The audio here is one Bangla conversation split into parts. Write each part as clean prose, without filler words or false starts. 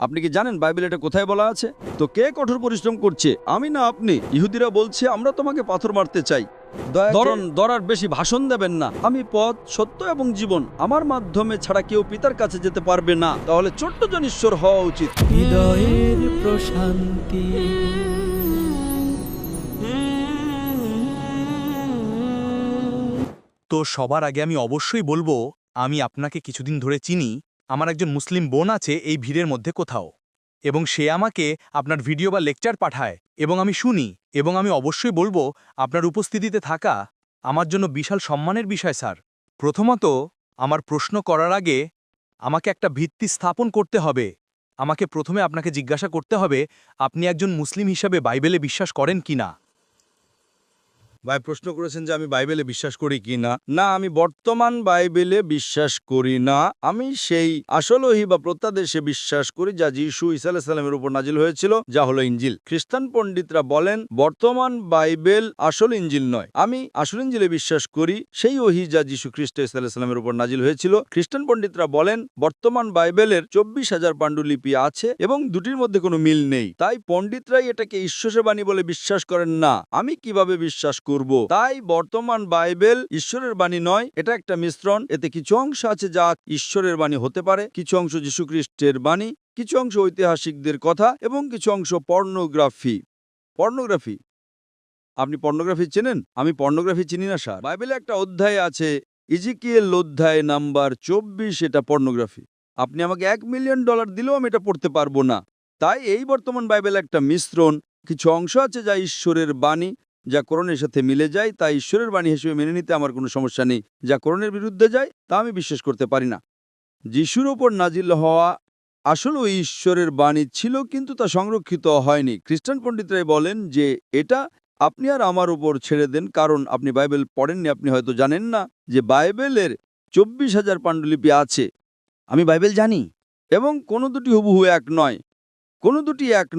আপনি কি জানেন বাইবেল এটা কোথায় বলা আছে? তো কে কঠোর পরিশ্রম করছে, আমি না আপনি? ইহুদিরা বলছে আমরা তোমাকে পাথর মারতে চাই। দরার বেশি ভাষণ দেবেন না। আমি পথ, সত্য এবং জীবন, আমার মাধ্যমে ছাড়া কেউ পিতার কাছে যেতে পারবে না। তাহলে ছোট্ট জন ঈশ্বর হওয়া উচিত। হৃদয়ের প্রশান্তি। তো সবার আগে আমি অবশ্যই বলবো, আমি আপনাকে কিছুদিন ধরে চিনি। আমার একজন মুসলিম বোন আছে এই ভিড়ের মধ্যে কোথাও, এবং সে আমাকে আপনার ভিডিও বা লেকচার পাঠায় এবং আমি শুনি, এবং আমি অবশ্যই বলবো আপনার উপস্থিতিতে থাকা আমার জন্য বিশাল সম্মানের বিষয় স্যার। প্রথমত, আমার প্রশ্ন করার আগে আমাকে একটা ভিত্তি স্থাপন করতে হবে। আমাকে প্রথমে আপনাকে জিজ্ঞাসা করতে হবে, আপনি একজন মুসলিম হিসাবে বাইবেলে বিশ্বাস করেন কি না? ভাই প্রশ্ন করেছেন যে আমি বাইবেলে বিশ্বাস করি কি না। না, আমি বর্তমান বাইবেলে বিশ্বাস করি না। আমি সেই আসল ওহী বা প্রত্যাদেশে বিশ্বাস করি যা যীশু ঈসা আলাইহিস সালামের উপর নাজিল হয়েছিল, যা হলো ইনজিল। খ্রিস্টান পণ্ডিতরা বলেন বর্তমান বাইবেল আসল ইনজিল নয়। আমি আসল ইনজিলে বিশ্বাস করি, সেই ওহী যা যীশু খ্রিস্ট ঈসা আলাইহিস সালামের উপর নাজিল হয়েছিল। খ্রিস্টান পণ্ডিতরা বলেন বর্তমান বাইবেলের 24,000 পাণ্ডুলিপি আছে এবং দুটির মধ্যে কোনো মিল নেই। তাই পণ্ডিতরাই এটাকে ঈশ্বরের বাণী বলে বিশ্বাস করেন না। আমি কিভাবে বিশ্বাস করব? তাই বর্তমান বাইবেল ঈশ্বরের বাণী নয়, এটা একটা মিশ্রণ। এতে কিছু অংশ আছে যা ঈশ্বরের বাণী হতে পারে, কিছু অংশ যীশু খ্রিস্টের বাণী, কিছু অংশ ঐতিহাসিকদের কথা এবং কিছু অংশ পর্নোগ্রাফি। আপনি পর্নোগ্রাফি চেনেন? আমি পর্নোগ্রাফি চিনি না স্যার। বাইবেলে একটা অধ্যায় আছে, ইজিকিয়েল অধ্যায় নাম্বার 24, এটা পর্নোগ্রাফি। আপনি আমাকে $1,000,000 দিলেও আমি এটা পড়তে পারবো না। তাই এই বর্তমান বাইবেল একটা মিশ্রণ। কিছু অংশ আছে যা ঈশ্বরের বাণী, যা কোরআনের সাথে মিলে যায়, তাই ঈশ্বরের বাণী হিসেবে মেনে নিতে আমার কোনো সমস্যা নেই। যা কোরআনের বিরুদ্ধে যায় তা আমি বিশ্বাস করতে পারি না। যিশুর ওপর নাজিল হওয়া আসলে ওই ঈশ্বরের বাণী ছিল, কিন্তু তা সংরক্ষিত হয়নি। খ্রিস্টান পণ্ডিতরাই বলেন যে এটা আপনি আর আমার উপর ছেড়ে দেন, কারণ আপনি বাইবেল পড়েননি। আপনি হয়তো জানেন না যে বাইবেলের 24,000 পাণ্ডুলিপি আছে। আমি বাইবেল জানি, এবং কোনো দুটি হুবহু এক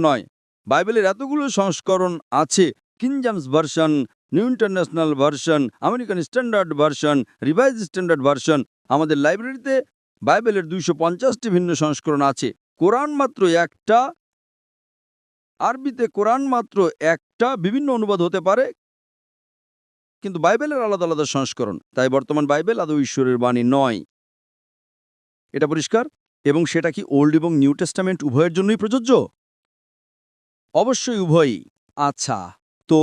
নয়। বাইবেলের এতগুলো সংস্করণ আছে: king James version, new international version, American standard version, revise standard version. আমাদের লাইব্রেরিতে বাইবেলের 250টি ভিন্ন সংস্করণ আছে। কোরআন মাত্র একটা, আরবিতে কোরআন মাত্র একটা, বিভিন্ন অনুবাদ হতে পারে, কিন্তু বাইবেলের আলাদা আলাদা সংস্করণ। তাই বর্তমান বাইবেল আদৌ ঈশ্বরের বাণী নয়। এটা পরিষ্কার। এবং সেটা কি ওল্ড এবং নিউ টেস্টামেন্ট উভয়ের জন্যই প্রযোজ্য? অবশ্যই উভয়ই। আচ্ছা, তো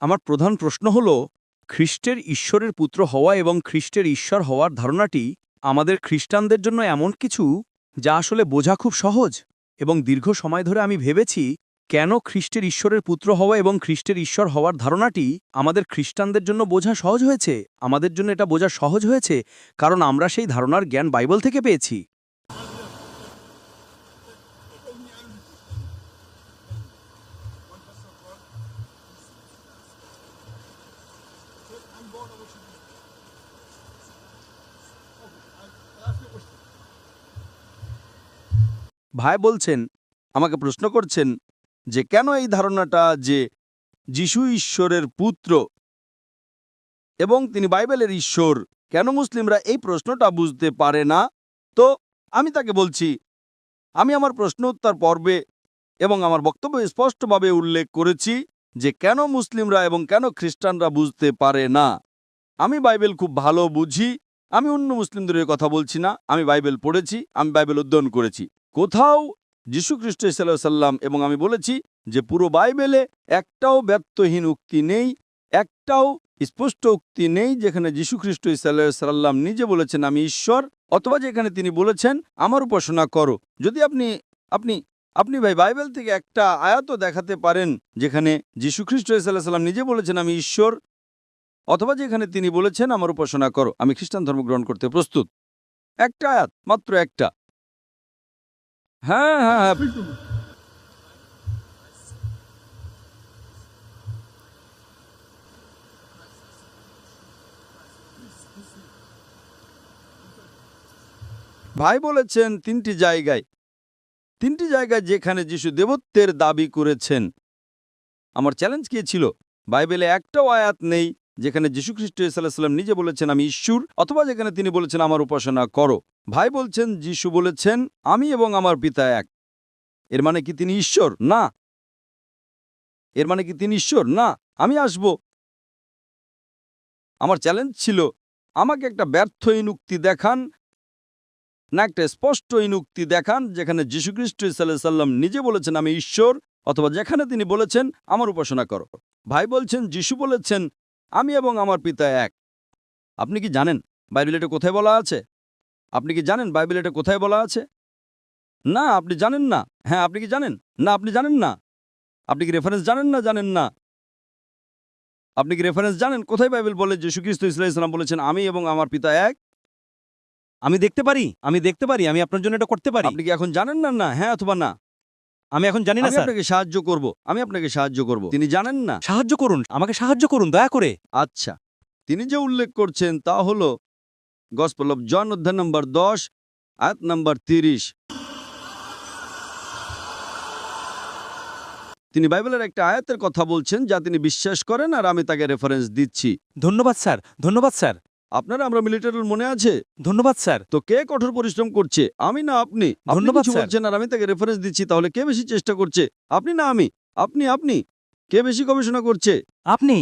আমার প্রধান প্রশ্ন হল, খ্রিস্টের ঈশ্বরের পুত্র হওয়া এবং খ্রিস্টের ঈশ্বর হওয়ার ধারণাটি আমাদের খ্রিস্টানদের জন্য এমন কিছু যা আসলে বোঝা খুব সহজ। এবং দীর্ঘ সময় ধরে আমি ভেবেছি কেন খ্রিস্টের ঈশ্বরের পুত্র হওয়া এবং খ্রিস্টের ঈশ্বর হওয়ার ধারণাটি আমাদের খ্রিস্টানদের জন্য বোঝা সহজ হয়েছে। আমাদের জন্য এটা বোঝা সহজ হয়েছে কারণ আমরা সেই ধারণার জ্ঞান বাইবেল থেকে পেয়েছি। ভাই বলছেন, আমাকে প্রশ্ন করছেন যে কেন এই ধারণাটা যে যিশু ঈশ্বরের পুত্র এবং তিনি বাইবেলের ঈশ্বর, কেন মুসলিমরা এই প্রশ্নটা বুঝতে পারে না? তো আমি তাকে বলছি, আমি আমার প্রশ্ন উত্তর পর্বে এবং আমার বক্তব্যে স্পষ্টভাবে উল্লেখ করেছি যে কেন মুসলিমরা এবং কেন খ্রিস্টানরা বুঝতে পারে না। আমি বাইবেল খুব ভালো বুঝি। আমি অন্য মুসলিমদের কথা বলছি না। আমি বাইবেল পড়েছি, আমি বাইবেল অধ্যয়ন করেছি। কোথাও যীশু খ্রিস্ট সাল্লাল্লাহু আলাইহি সাল্লাম, এবং আমি বলেছি যে পুরো বাইবেলে একটাও ব্যর্থহীন উক্তি নেই, একটাও স্পষ্ট উক্তি নেই যেখানে যীশু খ্রিস্ট সাল্লাল্লাহু আলাইহি সাল্লাম নিজে বলেছেন আমি ঈশ্বর, অথবা যেখানে তিনি বলেছেন আমার উপাসনা করো। যদি আপনি আপনি আপনি ভাই বাইবেল থেকে একটা আয়াতও দেখাতে পারেন যেখানে যীশু খ্রিস্ট সাল্লাল্লাহু আলাইহি সাল্লাম নিজে বলেছেন আমি ঈশ্বর, অথবা যেখানে তিনি বলেছেন আমার উপাসনা করো, আমি খ্রিস্টান ধর্ম গ্রহণ করতে প্রস্তুত। একটা আয়াত, মাত্র একটা। হ্যাঁ হ্যাঁ হ্যাঁ। ভাই বলেছেন তিনটি জায়গায় যেখানে যিশু দেবত্বের দাবি করেছেন। আমার চ্যালেঞ্জ কি ছিল? বাইবেলে একটাও আয়াত নেই যেখানে যীশু খ্রিস্ট সাল্লাল্লাহু আলাইহি সাল্লাম নিজে বলেছেন আমি ঈশ্বর, অথবা যেখানে তিনি বলেছেন আমার উপাসনা করো। ভাই বলছেন যিশু বলেছেন আমি এবং আমার পিতা এক। এর মানে কি তিনি ঈশ্বর? না। এর মানে কি তিনি ঈশ্বর? না। আমি আসব। আমার চ্যালেঞ্জ ছিল আমাকে একটা ব্যর্থ ইনুক্তি দেখান, না একটা স্পষ্ট ইনুক্তি দেখান যেখানে যীশুখ্রিস্ট সাল্লাম নিজে বলেছেন আমি ঈশ্বর, অথবা যেখানে তিনি বলেছেন আমার উপাসনা করো। ভাই বলছেন যিশু বলেছেন আমি এবং আমার পিতা এক। আপনি কি জানেন বাইবেলে এটা কোথায় বলা আছে? আপনি কি জানেন বাইবেলে এটা কোথায় বলা আছে? না, আপনি জানেন না। হ্যাঁ, আপনি কি জানেন? না, আপনি জানেন না। আপনি কি রেফারেন্স জানেন না? জানেন না। আপনি কি রেফারেন্স জানেন কোথায় বাইবেল বলে যীশুখ্রিস্ট ইসলাম বলেছেন আমি এবং আমার পিতা এক? আমি দেখতে পারি, আমি আপনার জন্য এটা করতে পারি। আপনি কি এখন জানেন না? না, হ্যাঁ অথবা না? আমি এখন জানি না আমি স্যার। আপনাকে সাহায্য করব। আমি আপনাকে সাহায্য করব। তিনি জানেন না। সাহায্য করুন, আমাকে সাহায্য করুন দয়া করে। আচ্ছা, তিনি যে উল্লেখ করছেন তা হলো গসপেল অফ জন অধ্যায় নম্বর 10 আয়াত নম্বর 30। তিনি বাইবেলের একটা আয়াতের কথা বলছেন যা তিনি বিশ্বাস করেন, আর আমি তাকে রেফারেন্স দিচ্ছি। ধন্যবাদ স্যার, ধন্যবাদ স্যার, আপনারা আমরা মিলিটারির মনে আছে ধন্যবাদ স্যার। তো কে কঠোর পরিশ্রম করছে, আমি না আপনি? আপনি ধন্যবাদ, কিছু স্যার। বলছেন আর আমি তাকে রেফারেন্স দিচ্ছি, তাহলে কে বেশি চেষ্টা করছে, আপনি না আমি? আপনি কে বেশি গবেষণা করছে? আপনি।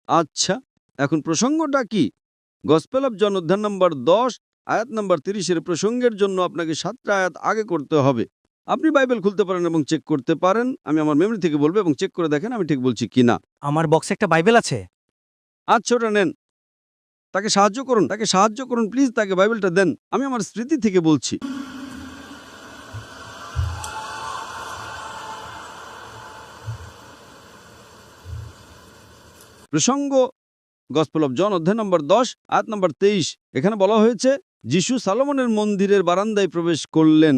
আচ্ছা, এখন প্রসঙ্গটা কি? গসপেল অফ জন অধ্যায় নম্বর 10 আয়াত নম্বর 30 প্রসঙ্গের জন্য আপনাকে 7টা আয়াত আগে করতে হবে। আপনি বাইবেল খুলতে পারেন এবং চেক করতে পারেন। আমি আমার মেমরি থেকে বলবো এবং চেক করে দেখেন আমি ঠিক বলছি কিনা। আমার বক্সে একটা বাইবেল আছে। আচ্ছা, ওটা নেন। তাকে সাহায্য করুন প্লিজ, তাকে বাইবেলটা দেন। আমি আমার স্মৃতি থেকে বলছি। প্রসঙ্গ গসপেল অফ জন অধ্যায় নম্বর 10 আয়াত নম্বর 23। এখানে বলা হয়েছে যিশু সলোমনের মন্দিরের বারান্দায় প্রবেশ করলেন।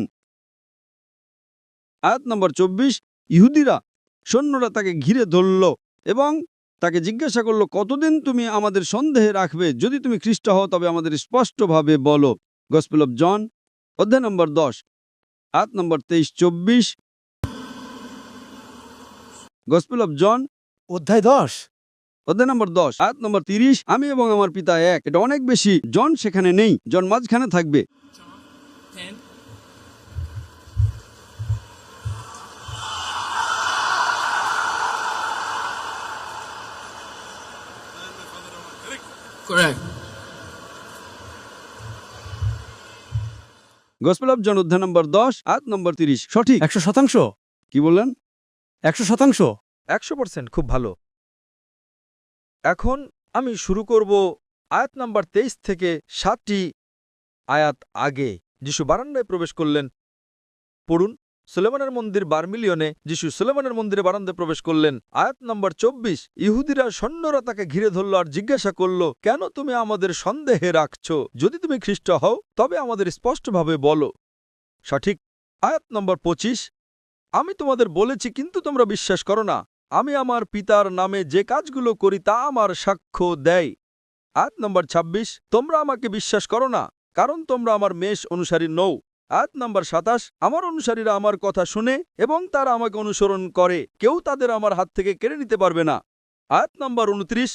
আয়াত নম্বর 24, ইহুদিরা সৈন্যরা তাকে ঘিরে ধরল এবং তাকে জিজ্ঞাসা করল কতদিন তুমি আমাদের সন্দেহে রাখবে? যদি তুমি খ্রিস্ট হও তবে আমাদের স্পষ্টভাবে বলো। গসপেল অফ জন অধ্যায় নম্বর 10 আয়াত নম্বর 23-24। গসপেল অফ জন অধ্যায় 10। অধ্যায় নম্বর 10 আয়াত নম্বর 30। আমি এবং আমার পিতা এক। এটা অনেক বেশি। জন সেখানে নেই, জন মাঝখানে থাকবে। Correct. গসপেল অফ জন অধ্যায় নম্বর 10 আয়াত নম্বর 30 সঠিক। 100%। কি বললেন? 100%। 100% খুব ভালো। এখন আমি শুরু করব আয়াত নাম্বার 23 থেকে 7টি আয়াত আগে। যিশু বারান্দায় প্রবেশ করলেন। পড়ুন। সুলেমানের মন্দির বারমিলিয়নে যিশু সুলেমানের মন্দিরে বারান্দায় প্রবেশ করলেন। আয়াত নাম্বার 24, ইহুদিরা সৈন্যরা তাকে ঘিরে ধরল আর জিজ্ঞাসা করল কেন তুমি আমাদের সন্দেহে রাখছ? যদি তুমি খ্রিস্ট হও তবে আমাদের স্পষ্টভাবে বলো। সঠিক। আয়াত নম্বর 25, আমি তোমাদের বলেছি কিন্তু তোমরা বিশ্বাস করো না। আমি আমার পিতার নামে যে কাজগুলো করি তা আমার সাক্ষ্য দেয়। আয়াত নম্বর 26, তোমরা আমাকে বিশ্বাস করো না কারণ তোমরা আমার মেষ অনুসারী নও। আয়াত নম্বর 27, আমার অনুসারীরা আমার কথা শুনে এবং তারা আমাকে অনুসরণ করে, কেউ তাদের আমার হাত থেকে কেড়ে নিতে পারবে না। আয়াত নম্বর 29,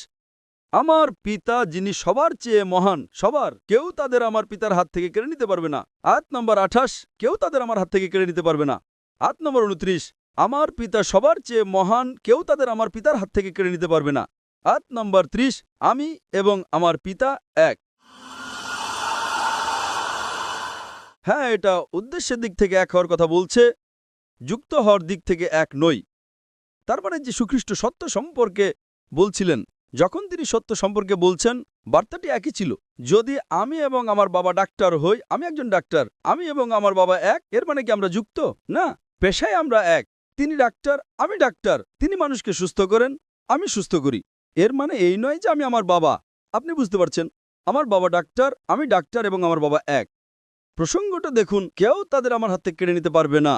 আমার পিতা যিনি সবার চেয়ে মহান, সবার, কেউ তাদের আমার পিতার হাত থেকে কেড়ে নিতে পারবে না। আয়াত নম্বর 28, কেউ তাদের আমার হাত থেকে কেড়ে নিতে পারবে না। আয়াত নম্বর 29, আমার পিতা সবার চেয়ে মহান, কেউ তাদের আমার পিতার হাত থেকে কেড়ে নিতে পারবে না। আয়াত নম্বর 30, আমি এবং আমার পিতা এক। হ্যাঁ, এটা উদ্দেশ্যের দিক থেকে এক হওয়ার কথা বলছে, যুক্ত হওয়ার দিক থেকে এক নই। তার মানে যীশু খ্রিস্ট সত্য সম্পর্কে বলছিলেন। যখন তিনি সত্য সম্পর্কে বলছেন, বার্তাটি একই ছিল। যদি আমি এবং আমার বাবা ডাক্তার হই, আমি একজন ডাক্তার, আমি এবং আমার বাবা এক, এর মানে কি আমরা যুক্ত? না, পেশায় আমরা এক। তিনি ডাক্তার, আমি ডাক্তার। তিনি মানুষকে সুস্থ করেন, আমি সুস্থ করি। এর মানে এই নয় যে আমি আমার বাবা। আপনি বুঝতে পারছেন, আমার বাবা ডাক্তার, আমি ডাক্তার এবং আমার বাবা এক। প্রসঙ্গটা দেখুন, কেউ তাদের আমার হাত থেকে কেড়ে নিতে পারবে না।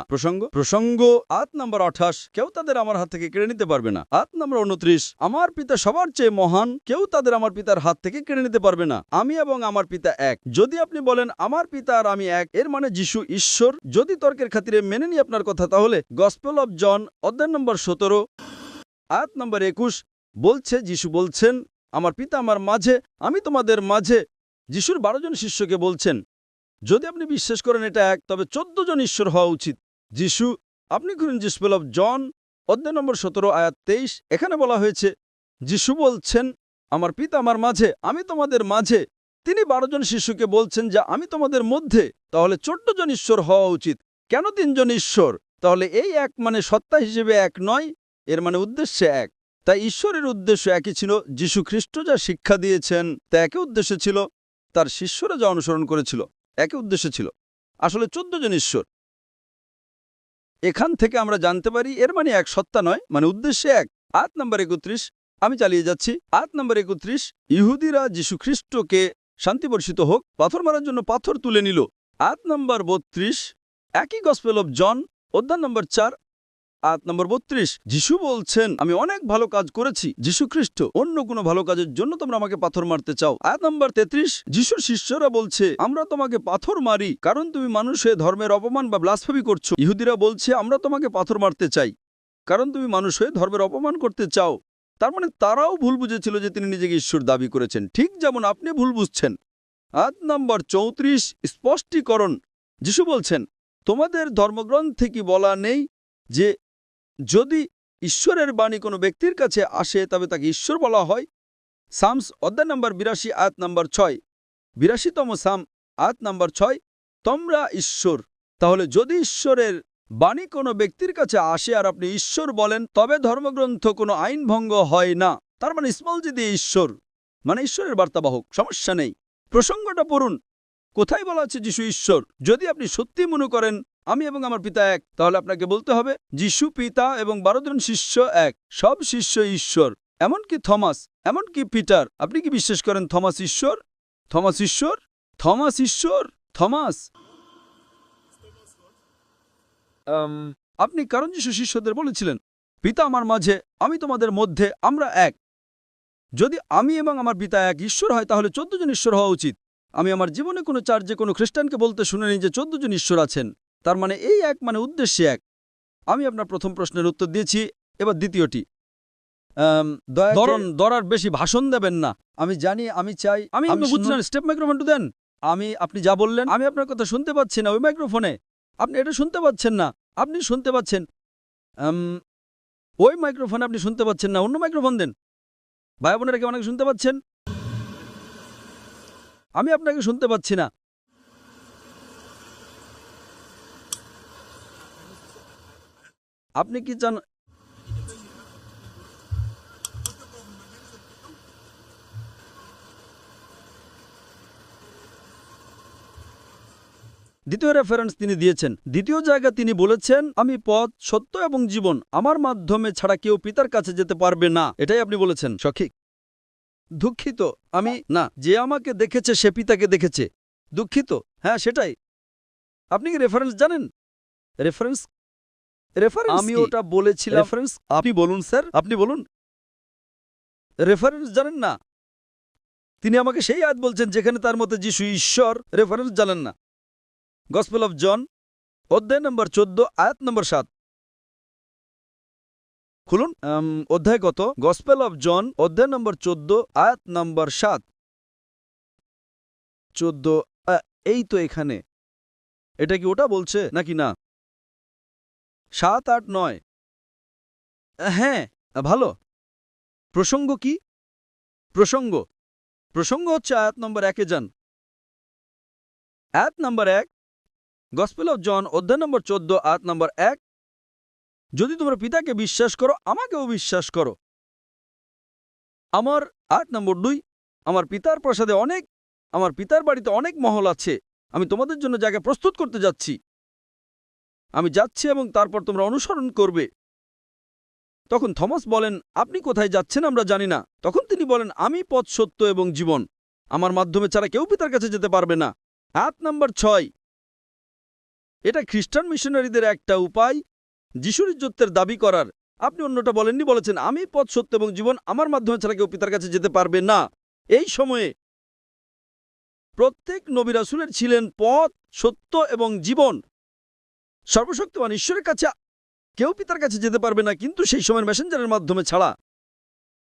প্রসঙ্গ আয়াত নম্বর 28, কেউ তাদের আমার হাত থেকে কেড়ে নিতে পারবে না। আয়াত নম্বর 29, আমার পিতা সবার চেয়ে মহান, কেউ তাদের আমার পিতার হাত থেকে কেড়ে নিতে পারবে না। আমি এবং আমার পিতা এক। যদি আপনি বলেন আমার পিতা আর আমি এক, এর মানে যিশু ঈশ্বর। যদি তর্কের খাতিরে মেনে নিই আপনার কথা, তাহলে গসপেল অফ জন অধ্যায় নম্বর 17 আয়াত নম্বর 21 বলছে, যিশু বলছেন আমার পিতা আমার মাঝে, আমি তোমাদের মাঝে। যিশুর 12 জন শিষ্যকে বলছেন, যদি আপনি বিশ্বাস করেন এটা এক, তবে 14 জন ঈশ্বর হওয়া উচিত। যিশু, আপনি খুঁজুন গসপেল অফ জন অধ্যায় নম্বর 17 আয়াত 23। এখানে বলা হয়েছে, যিশু বলছেন, আমার পিতা আমার মাঝে, আমি তোমাদের মাঝে। তিনি 12 জন শিশুকে বলছেন যে আমি তোমাদের মধ্যে। তাহলে 14 জন ঈশ্বর হওয়া উচিত। কেন 3 জন ঈশ্বর? তাহলে এই এক মানে সত্তা হিসেবে এক নয়, এর মানে উদ্দেশ্যে এক। তাই ঈশ্বরের উদ্দেশ্য একই ছিল। যিশু খ্রিস্ট যা শিক্ষা দিয়েছেন তা একই উদ্দেশ্য ছিল, তার শিষ্যরা যা অনুসরণ করেছিল একই উদ্দেশ্য ছিল। আসলে 14 জন ঈশ্বর। এখান থেকে আমরা জানতে পারি এর মানে এক সত্তা নয়, মানে উদ্দেশ্যে এক। আয়াত নম্বর 31, আমি চালিয়ে যাচ্ছি। আয়াত নম্বর 31, ইহুদিরা যিশু খ্রিস্টকে শান্তি বর্ষিত হোক পাথর মারার জন্য পাথর তুলে নিল। আয়াত নম্বর 32, একই গসপেল অফ জন অধ্যায় নম্বর 4 আয়াত নম্বর 32, যিশু বলছেন, আমি অনেক ভালো কাজ করেছি। যিশু খ্রিস্ট, অন্য কোনো ভালো কাজের জন্য তোমরা আমাকে পাথর মারতে চাও। আয়াত নম্বর 33, যিশুর শিষ্যরা বলছে, আমরা তোমাকে পাথর মারি কারণ তুমি মানুষে ধর্মের অপমান বা ব্লাসফেমি করছো। ইহুদিরা বলছে, আমরা তোমাকে পাথর মারতে চাই কারণ তুমি মানুষ হয়ে ধর্মের অপমান করতে চাও। তার মানে তারাও ভুল বুঝেছিল যে তিনি নিজেকে ঈশ্বর দাবি করেছেন, ঠিক যেমন আপনি ভুল বুঝছেন। আয়াত নম্বর 34, স্পষ্টীকরণ। যিশু বলছেন, তোমাদের ধর্মগ্রন্থে কি বলা নেই যে যদি ঈশ্বরের বাণী কোনো ব্যক্তির কাছে আসে তবে তাকে ঈশ্বর বলা হয়? সামস অধ্যায় নম্বর 82 আয়াত নম্বর 6, 82তম সাম আয়াত নম্বর 6, তোমরা ঈশ্বর। তাহলে যদি ঈশ্বরের বাণী কোনো ব্যক্তির কাছে আসে আর আপনি ঈশ্বর বলেন, তবে ধর্মগ্রন্থ কোনো আইন ভঙ্গ হয় না। তার মানে স্মলজি দিয়ে ঈশ্বর, মানে ঈশ্বরের বার্তাবাহক, সমস্যা নেই। প্রসঙ্গটা পড়ুন, কোথায় বলা আছে যিশু ঈশ্বর? যদি আপনি সত্যি মনে করেন আমি এবং আমার পিতা এক, তাহলে আপনাকে বলতে হবে যিশু, পিতা এবং 12 জন শিষ্য এক, সব শিষ্য ঈশ্বর, এমনকি থমাস, এমনকি পিটার। আপনি কি বিশ্বাস করেন থমাস ঈশ্বর? থমাস ঈশ্বর? থমাস ঈশ্বর? থমাস আপনি কারণ যিশু শিষ্যদের বলেছিলেন, পিতা আমার মাঝে, আমি তোমাদের মধ্যে, আমরা এক। যদি আমি এবং আমার পিতা এক ঈশ্বর হয়, তাহলে 14 জন ঈশ্বর হওয়া উচিত। আমি আমার জীবনে কোনো চার্চে কোনো খ্রিস্টানকে বলতে শুনিনি যে 14 জন ঈশ্বর আছেন। তার মানে এই এক মানে উদ্দেশ্যে এক। আমি আপনার প্রথম প্রশ্নের উত্তর দিয়েছি, এবার দ্বিতীয়টি। দরার বেশি ভাষণ দেবেন না। আমি জানি, আমি চাই, আমি বুঝলাম। স্টেপ মাইক্রোফোনটা দেন। আপনি যা বললেন আমি আপনার কথা শুনতে পাচ্ছি না। ওই মাইক্রোফোনে আপনি এটা শুনতে পাচ্ছেন না। আপনি শুনতে পাচ্ছেন, ওই মাইক্রোফোনে আপনি শুনতে পাচ্ছেন না। অন্য মাইক্রোফোন দেন। ভাই বোনেরা কি অনেকে শুনতে পাচ্ছেন? আমি আপনাকে শুনতে পাচ্ছি না। আপনি কি চান? দ্বিতীয় রেফারেন্স তিনি দিয়েছেন। দ্বিতীয় জায়গা তিনি বলেছেন, আমি পথ, সত্য এবং জীবন, আমার মাধ্যমে ছাড়া কেউ পিতার কাছে যেতে পারবে না। এটাই আপনি বলেছেন। সঠিক। দুঃখিত, আমি না, যে আমাকে দেখেছে সে পিতাকে দেখেছে। দুঃখিত, হ্যাঁ সেটাই। আপনি কি রেফারেন্স জানেন? রেফারেন্স আমি ওটা বলেছিলাম। রেফারেন্স আপনি বলুন স্যার, আপনি বলুন। রেফারেন্স জানেন না? তিনি আমাকে সেই আয়াত বলছেন যেখানে তার মতে যিশু ঈশ্বর। রেফারেন্স জানেন না? গসপেল অফ জন অধ্যায় নম্বর 14 আয়াত নম্বর 7 খুলুন। অধ্যায় কত? গসপেল অফ জন অধ্যায় নম্বর 14 আয়াত নম্বর 7। 14, এই তো এখানে। এটা কি ওটা বলছে নাকি না? 7, 8, 9। হ্যাঁ, ভালো। প্রসঙ্গ কি? প্রসঙ্গ হচ্ছে আয়াত নম্বর 1-এ যান। আয়াত নম্বর 1, গসপেল অফ জন অধ্যায় নম্বর 14 আয়াত নম্বর 1, যদি তোমরা পিতাকে বিশ্বাস করো আমাকেও বিশ্বাস করো। আমার আয়াত নম্বর 2, আমার পিতার প্রাসাদে আমার পিতার বাড়িতে অনেক মহল আছে। আমি তোমাদের জন্য জায়গা প্রস্তুত করতে যাচ্ছি। আমি যাচ্ছি এবং তারপর তোমরা অনুসরণ করবে। তখন থমাস বলেন, আপনি কোথায় যাচ্ছেন আমরা জানি না। তখন তিনি বলেন, আমি পথ, সত্য এবং জীবন, আমার মাধ্যমে ছাড়া কেউ পিতার কাছে যেতে পারবে না। আয়াত নম্বর 6, এটা খ্রিস্টান মিশনারিদের একটা উপায় যিশুর ইজ্জতের দাবি করার। আপনি অন্যটা বলেননি, বলেছেন আমি পথ, সত্য এবং জীবন, আমার মাধ্যমে ছাড়া কেউ পিতার কাছে যেতে পারবে না। এই সময়ে প্রত্যেক নবী রাসূলের ছিলেন পথ, সত্য এবং জীবন। সর্বশক্তিমান ঈশ্বরের কাছে কেউ পিতার কাছে যেতে পারবে না, কিন্তু সেই সময়ের মেসেঞ্জারের মাধ্যমে ছাড়া।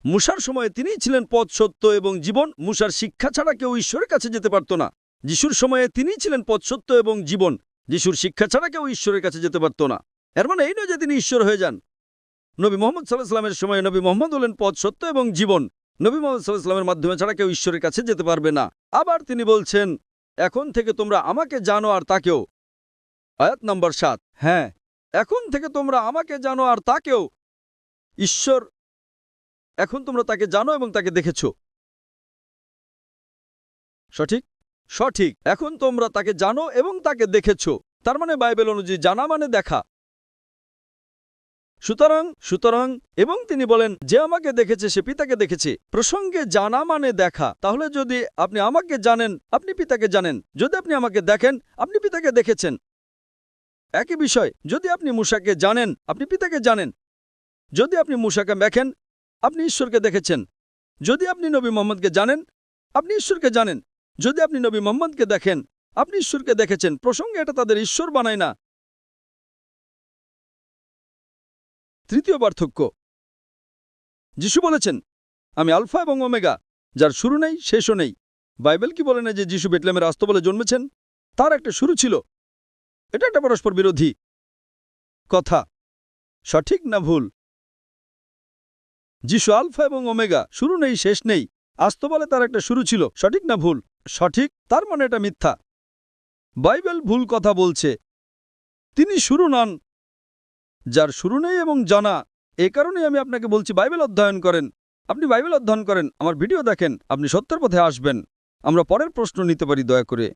মুসার সময়ে তিনিই ছিলেন পথ, সত্য এবং জীবন। মুসার শিক্ষা ছাড়া কেউ ঈশ্বরের কাছে যেতে পারত না। যিশুর সময়ে তিনিই ছিলেন পথ সত্য এবং জীবন। যিশুর শিক্ষা ছাড়া কেউ ঈশ্বরের কাছে যেতে পারত না। এর মানে এই নয় যে তিনি ঈশ্বর হয়ে যান। নবী মোহাম্মদ সাল্লাল্লাহু আলাইহি ওয়াসাল্লামের সময়ে নবী মোহাম্মদ হলেন পথ সত্য এবং জীবন। নবী মোহাম্মদ সাল্লাল্লাহু আলাইহি ওয়াসাল্লামের মাধ্যমে ছাড়া কেউ ঈশ্বরের কাছে যেতে পারবে না। আবার তিনি বলছেন, এখন থেকে তোমরা আমাকে জানো আর তাকেও। আয়াত নম্বর 7। হ্যাঁ, এখন থেকে তোমরা আমাকে জানো আর তাকেও। ঈশ্বর, এখন তোমরা তাকে জানো এবং তাকে দেখেছ। সঠিক? সঠিক। এখন তোমরা তাকে জানো এবং তাকে দেখেছ। তার মানে বাইবেল অনুযায়ী জানা মানে দেখা। সুতরাং এবং তিনি বলেন, যে আমাকে দেখেছে সে পিতাকে দেখেছে। প্রসঙ্গে জানা মানে দেখা। তাহলে যদি আপনি আমাকে জানেন, আপনি পিতাকে জানেন। যদি আপনি আমাকে দেখেন, আপনি পিতাকে দেখেছেন। একই বিষয়। যদি আপনি মূসাকে জানেন, আপনি পিতাকে জানেন। যদি আপনি মূসাকে দেখেন, আপনি ঈশ্বরকে দেখেছেন। যদি আপনি নবী মুহাম্মদকে জানেন, আপনি ঈশ্বরকে জানেন। যদি আপনি নবী মুহাম্মদকে দেখেন, আপনি ঈশ্বরকে দেখেছেন। প্রসঙ্গে এটা তাদের ঈশ্বর বানায় না। তৃতীয় পার্থক্য, যিশু বলেছেন, আমি আলফা এবং ওমেগা, যার শুরু নেই শেষও নেই। বাইবেল কি বলে না যে যিশু বেথলেহেমের আস্তবলে জন্মেছেন? তার একটা শুরু ছিল। এটা একটা পরস্পর বিরোধী কথা। সঠিক না ভুল? যিশু আলফা এবং ওমেগা, শুরু নেই শেষ নেই। আস্তবলে তার একটা শুরু ছিল। সঠিক না ভুল? সঠিক। তার মানে এটা মিথ্যা। বাইবেল ভুল কথা বলছে। তিনি শুরু নন, যার শুরু নেই এবং জানা। এ কারণেই আমি আপনাকে বলছি বাইবেল অধ্যয়ন করেন। আপনি বাইবেল অধ্যয়ন করেন, আমার ভিডিও দেখেন, আপনি সত্যের পথে আসবেন। আমরা পরের প্রশ্ন নিতে পারি দয়া করে।